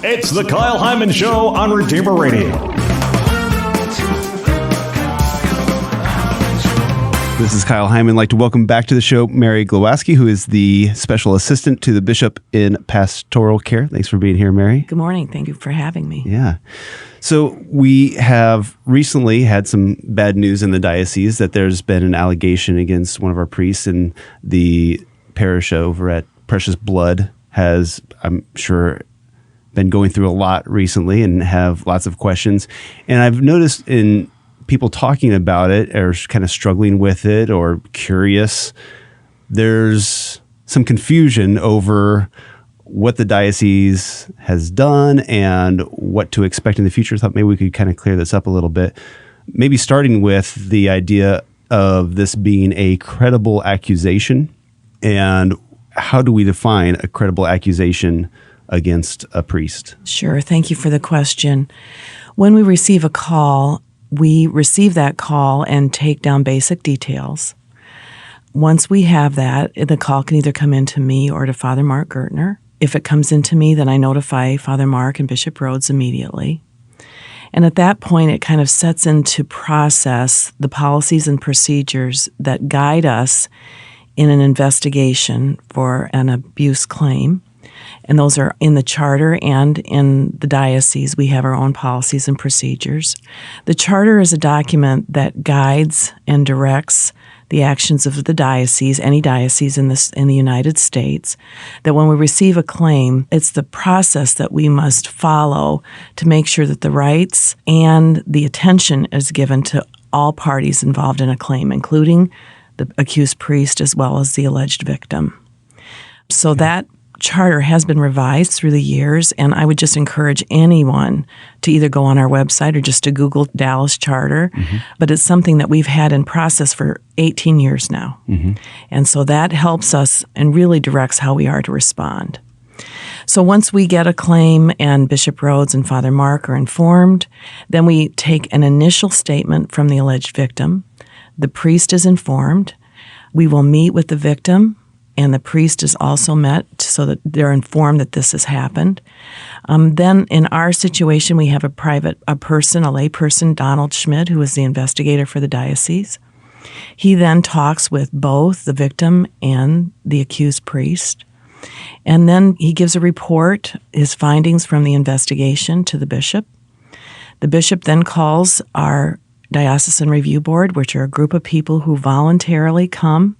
It's the Kyle Hyman Show on Redeemer Radio. This is Kyle Hyman. I'd like to welcome back to the show Mary Glowaski, who is the Special Assistant to the Bishop in Pastoral Care. Thanks for being here, Mary. Good morning. Thank you for having me. Yeah. So we have recently had some bad news in the diocese that there's been an allegation against one of our priests, and the parish over at Precious Blood has, I'm sure, been going through a lot recently and have lots of questions. And I've noticed in people talking about it or kind of struggling with it or curious, there's some confusion over what the diocese has done and what to expect in the future. I thought maybe we could kind of clear this up a little bit. Maybe starting with the idea of this being a credible accusation, and how do we define a credible accusation against a priest? Sure. Thank you for the question. When we receive a call, we receive that call and take down basic details. Once we have that, the call can either come into me or to Father Mark Gurtner. If it comes into me, then I notify Father Mark and Bishop Rhodes immediately. And at that point, it kind of sets into process the policies and procedures that guide us in an investigation for an abuse claim. And those are in the charter and in the diocese. We have our own policies and procedures. The charter is a document that guides and directs the actions of the diocese, any diocese in the United States, that when we receive a claim, it's the process that we must follow to make sure that the rights and the attention is given to all parties involved in a claim, including the accused priest as well as the alleged victim. So that charter has been revised through the years, and I would just encourage anyone to either go on our website or just to Google Dallas Charter. Mm-hmm. But it's something that we've had in process for 18 years now. Mm-hmm. And so that helps us and really directs how we are to respond. So once we get a claim and Bishop Rhodes and Father Mark are informed, then we take an initial statement from the alleged victim. The priest is informed. We will meet with the victim, and the priest is also met so that they're informed that this has happened. Then in our situation, we have a lay person, Donald Schmidt, who is the investigator for the diocese. He then talks with both the victim and the accused priest. And then he gives a report, his findings from the investigation, to the bishop. The bishop then calls our Diocesan Review Board, which are a group of people who voluntarily come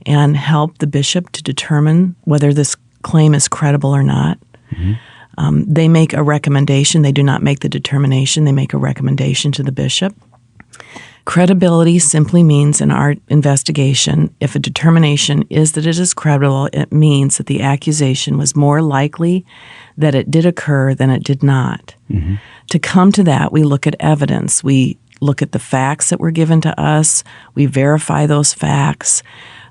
and help the bishop to determine whether this claim is credible or not. Mm-hmm. They make a recommendation. They do not make the determination. They make a recommendation to the bishop. Credibility simply means in our investigation, if a determination is that it is credible, it means that the accusation was more likely that it did occur than it did not. Mm-hmm. To come to that, we look at evidence. We look at the facts that were given to us. We verify those facts.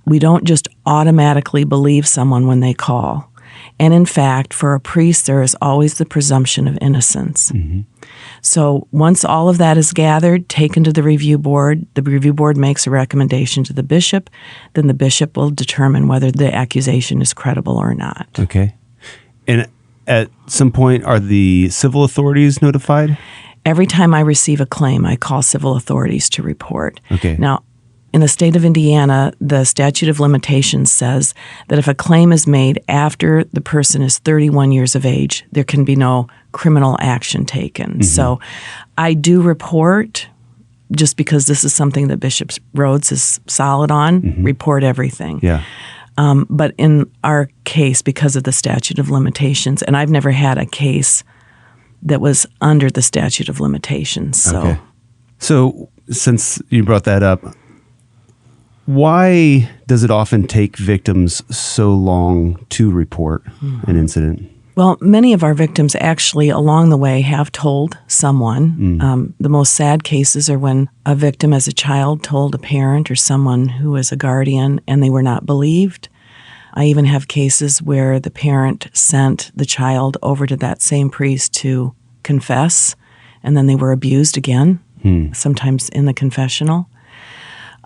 We don't just automatically believe someone when they call. And in fact, for a priest, there is always the presumption of innocence. Mm-hmm. So once all of that is gathered, taken to the review board makes a recommendation to the bishop, then the bishop will determine whether the accusation is credible or not. Okay. And at some point, are the civil authorities notified? Every time I receive a claim, I call civil authorities to report. Okay. Now, in the state of Indiana, the statute of limitations says that if a claim is made after the person is 31 years of age, there can be no criminal action taken. Mm-hmm. So I do report, just because this is something that Bishop Rhodes is solid on, mm-hmm. report everything. Yeah. But in our case, because of the statute of limitations, and I've never had a case that was under the statute of limitations. Okay. So since you brought that up, why does it often take victims so long to report an incident? Well, many of our victims actually along the way have told someone. The most sad cases are when a victim as a child told a parent or someone who is a guardian and they were not believed. I even have cases where the parent sent the child over to that same priest to confess, and then they were abused again, sometimes in the confessional.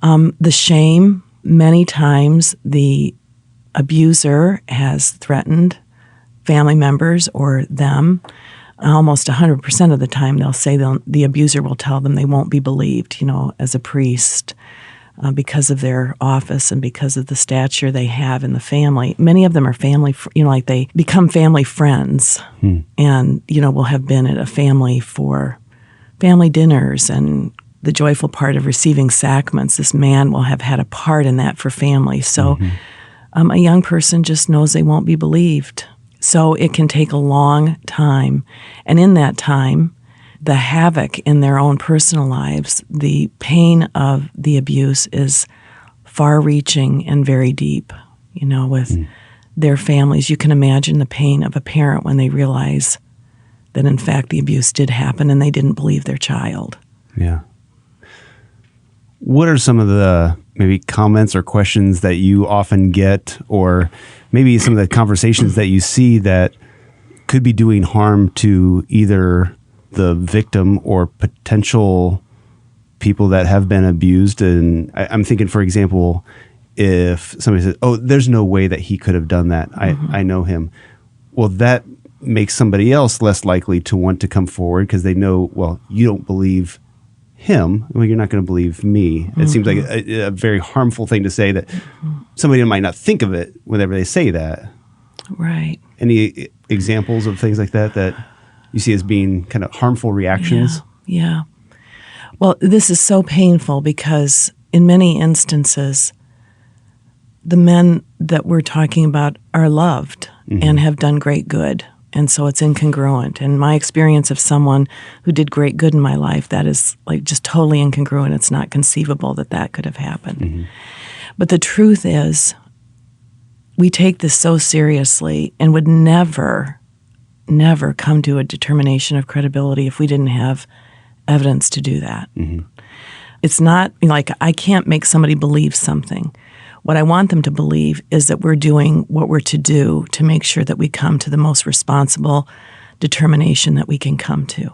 The shame, many times the abuser has threatened family members or them, almost 100% of the time they'll say the abuser will tell them they won't be believed, as a priest, because of their office and because of the stature they have in the family. Many of them are family, like they become family friends and, will have been at a family for family dinners and the joyful part of receiving sacraments. This man will have had a part in that for family. So a young person just knows they won't be believed. So it can take a long time. And in that time, the havoc in their own personal lives, the pain of the abuse is far-reaching and very deep, with their families. You can imagine the pain of a parent when they realize that, in fact, the abuse did happen and they didn't believe their child. Yeah. What are some of the maybe comments or questions that you often get, or maybe some of the conversations that you see that could be doing harm to either the victim or potential people that have been abused? And I'm thinking, for example, if somebody says, "Oh, there's no way that he could have done that. I know him." Well, that makes somebody else less likely to want to come forward because they know, well, you don't believe him, well, you're not going to believe me. It seems like a very harmful thing to say, that somebody might not think of it whenever they say that. Right. Any examples of things like that you see as being kind of harmful reactions? Yeah. Well, this is so painful because in many instances, the men that we're talking about are loved and have done great good. And so it's incongruent. And my experience of someone who did great good in my life, that is like just totally incongruent. It's not conceivable that could have happened. But the truth is, we take this so seriously and would never come to a determination of credibility if we didn't have evidence to do that. It's not like I can't make somebody believe something. What I want them to believe is that we're doing what we're to do to make sure that we come to the most responsible determination that we can come to.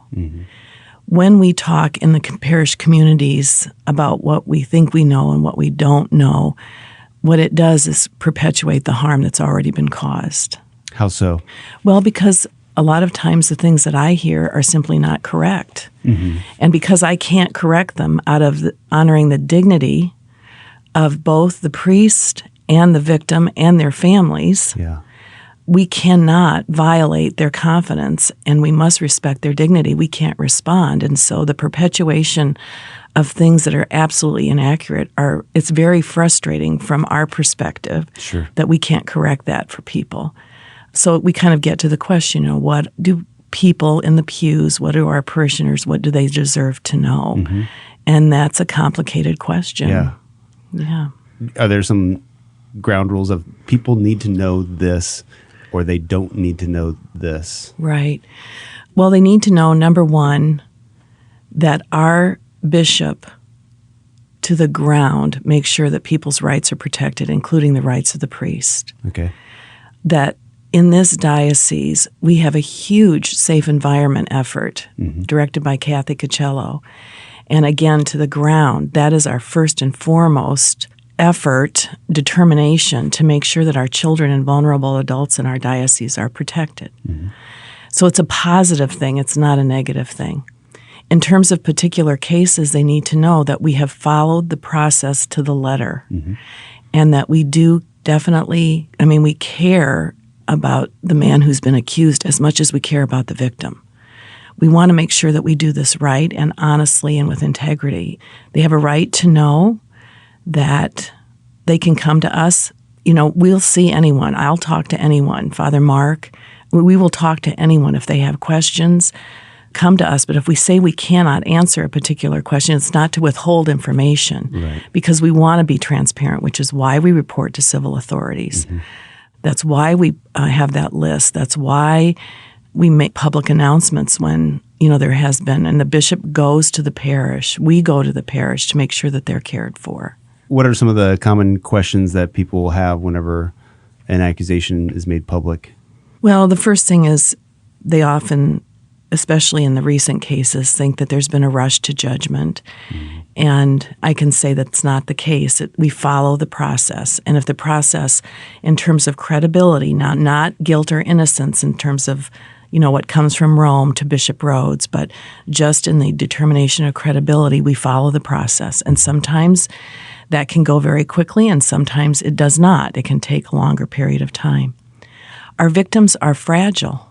When we talk in the parish communities about what we think we know and what we don't know, what it does is perpetuate the harm that's already been caused. How so? Well, because a lot of times the things that I hear are simply not correct. And because I can't correct them out of honoring the dignity of both the priest and the victim and their families, we cannot violate their confidence and we must respect their dignity. We can't respond. And so the perpetuation of things that are absolutely inaccurate it's very frustrating from our perspective that we can't correct that for people. So we kind of get to the question, what do people in the pews, what do our parishioners, what do they deserve to know? And that's a complicated question. Yeah. Are there some ground rules of people need to know this or they don't need to know this? Right. Well, they need to know, number one, that our bishop to the ground makes sure that people's rights are protected, including the rights of the priest. Okay. That in this diocese, we have a huge safe environment effort directed by Kathy Cacello. And again, to the ground, that is our first and foremost effort, determination to make sure that our children and vulnerable adults in our diocese are protected. So it's a positive thing. It's not a negative thing. In terms of particular cases, they need to know that we have followed the process to the letter and that we do definitely, we care about the man who's been accused as much as we care about the victim. We want to make sure that we do this right and honestly and with integrity. They have a right to know that they can come to us. We'll see anyone. I'll talk to anyone. Father Mark, we will talk to anyone if they have questions. Come to us. But if we say we cannot answer a particular question, it's not to withhold information because we want to be transparent, which is why we report to civil authorities. That's why we have that list. That's why we make public announcements when, there has been, and the bishop goes to the parish. We go to the parish to make sure that they're cared for. What are some of the common questions that people will have whenever an accusation is made public? Well, the first thing is they often especially in the recent cases, think that there's been a rush to judgment. And I can say that's not the case. We follow the process. And if the process, in terms of credibility, not guilt or innocence in terms of, what comes from Rome to Bishop Rhodes, but just in the determination of credibility, we follow the process. And sometimes that can go very quickly, and sometimes it does not. It can take a longer period of time. Our victims are fragile.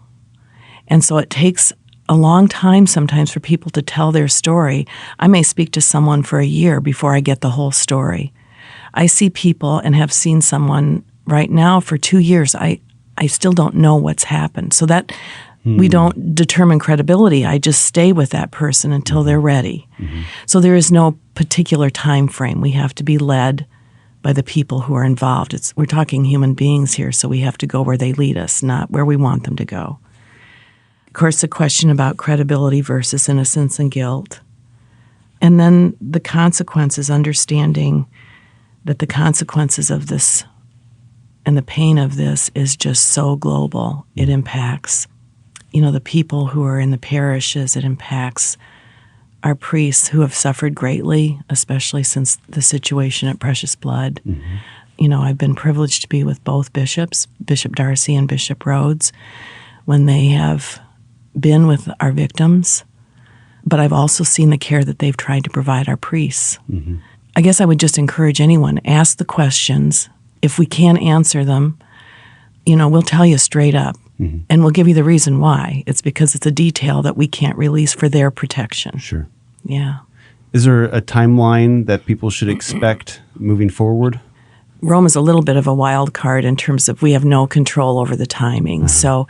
And so it takes a long time sometimes for people to tell their story. I may speak to someone for a year before I get the whole story. I see people and have seen someone right now for 2 years. I still don't know what's happened. So that we don't determine credibility. I just stay with that person until they're ready. So there is no particular time frame. We have to be led by the people who are involved. We're talking human beings here, so we have to go where they lead us, not where we want them to go. Of course, the question about credibility versus innocence and guilt. And then the consequences, understanding that the consequences of this and the pain of this is just so global. It impacts, the people who are in the parishes. It impacts our priests who have suffered greatly, especially since the situation at Precious Blood. I've been privileged to be with both bishops, Bishop Darcy and Bishop Rhodes, when they have been with our victims, but I've also seen the care that they've tried to provide our priests. I guess I would just encourage anyone, ask the questions. If we can't answer them, we'll tell you straight up, and we'll give you the reason why. It's because it's a detail that we can't release for their protection. Sure. Yeah. Is there a timeline that people should expect moving forward? Rome is a little bit of a wild card in terms of we have no control over the timing. So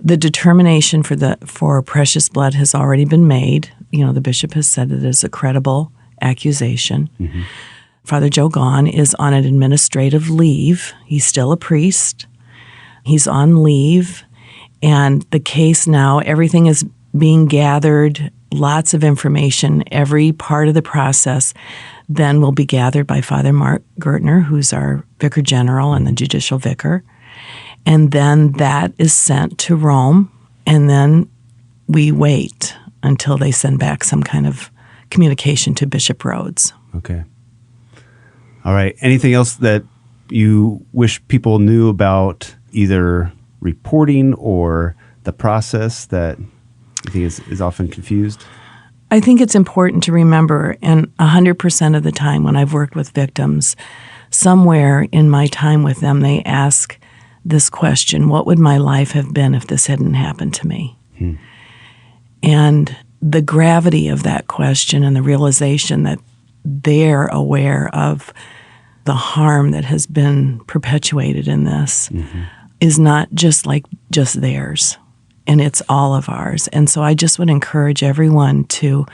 the determination for Precious Blood has already been made. The bishop has said it is a credible accusation. Father Joe Gaughan is on an administrative leave. He's still a priest. He's on leave. And the case now, everything is being gathered, lots of information, every part of the process then will be gathered by Father Mark Gurtner, who's our Vicar General and the judicial vicar. And then that is sent to Rome, and then we wait until they send back some kind of communication to Bishop Rhodes. Okay. All right. Anything else that you wish people knew about either reporting or the process that you think is often confused? I think it's important to remember, and 100% of the time when I've worked with victims, somewhere in my time with them, they ask this question: what would my life have been if this hadn't happened to me? And the gravity of that question and the realization that they're aware of the harm that has been perpetuated in this is not just theirs, and it's all of ours. And so I just would encourage everyone to,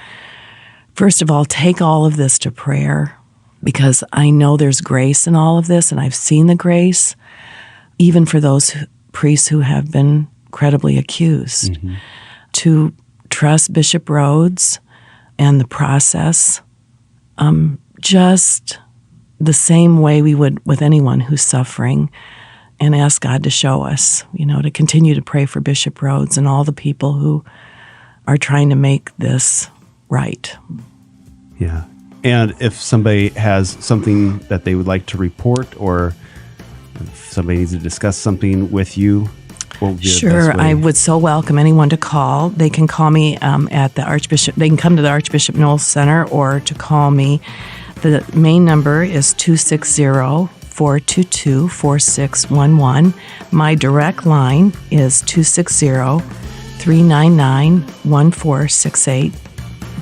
first of all, take all of this to prayer, because I know there's grace in all of this, and I've seen the grace, even for those priests who have been credibly accused, to trust Bishop Rhodes and the process, just the same way we would with anyone who's suffering, and ask God to show us, to continue to pray for Bishop Rhodes and all the people who are trying to make this right. Yeah. And if somebody has something that they would like to report, or if somebody needs to discuss something with you, what would be the best way? I would so welcome anyone to call. They can call me at the Archbishop. They can come to the Archbishop Noel Center, or to call me. The main number is 260-422-4611. My direct line is 260-399-1468.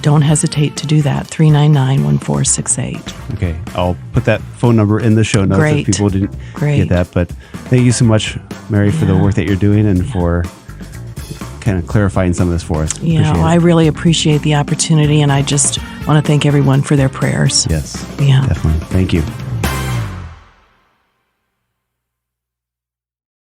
Don't hesitate to do that, 399-1468. Okay, I'll put that phone number in the show notes if people didn't get that. But thank you so much, Mary, for the work that you're doing and for kind of clarifying some of this for us. I really appreciate the opportunity, and I just want to thank everyone for their prayers. Yes, yeah, definitely. Thank you.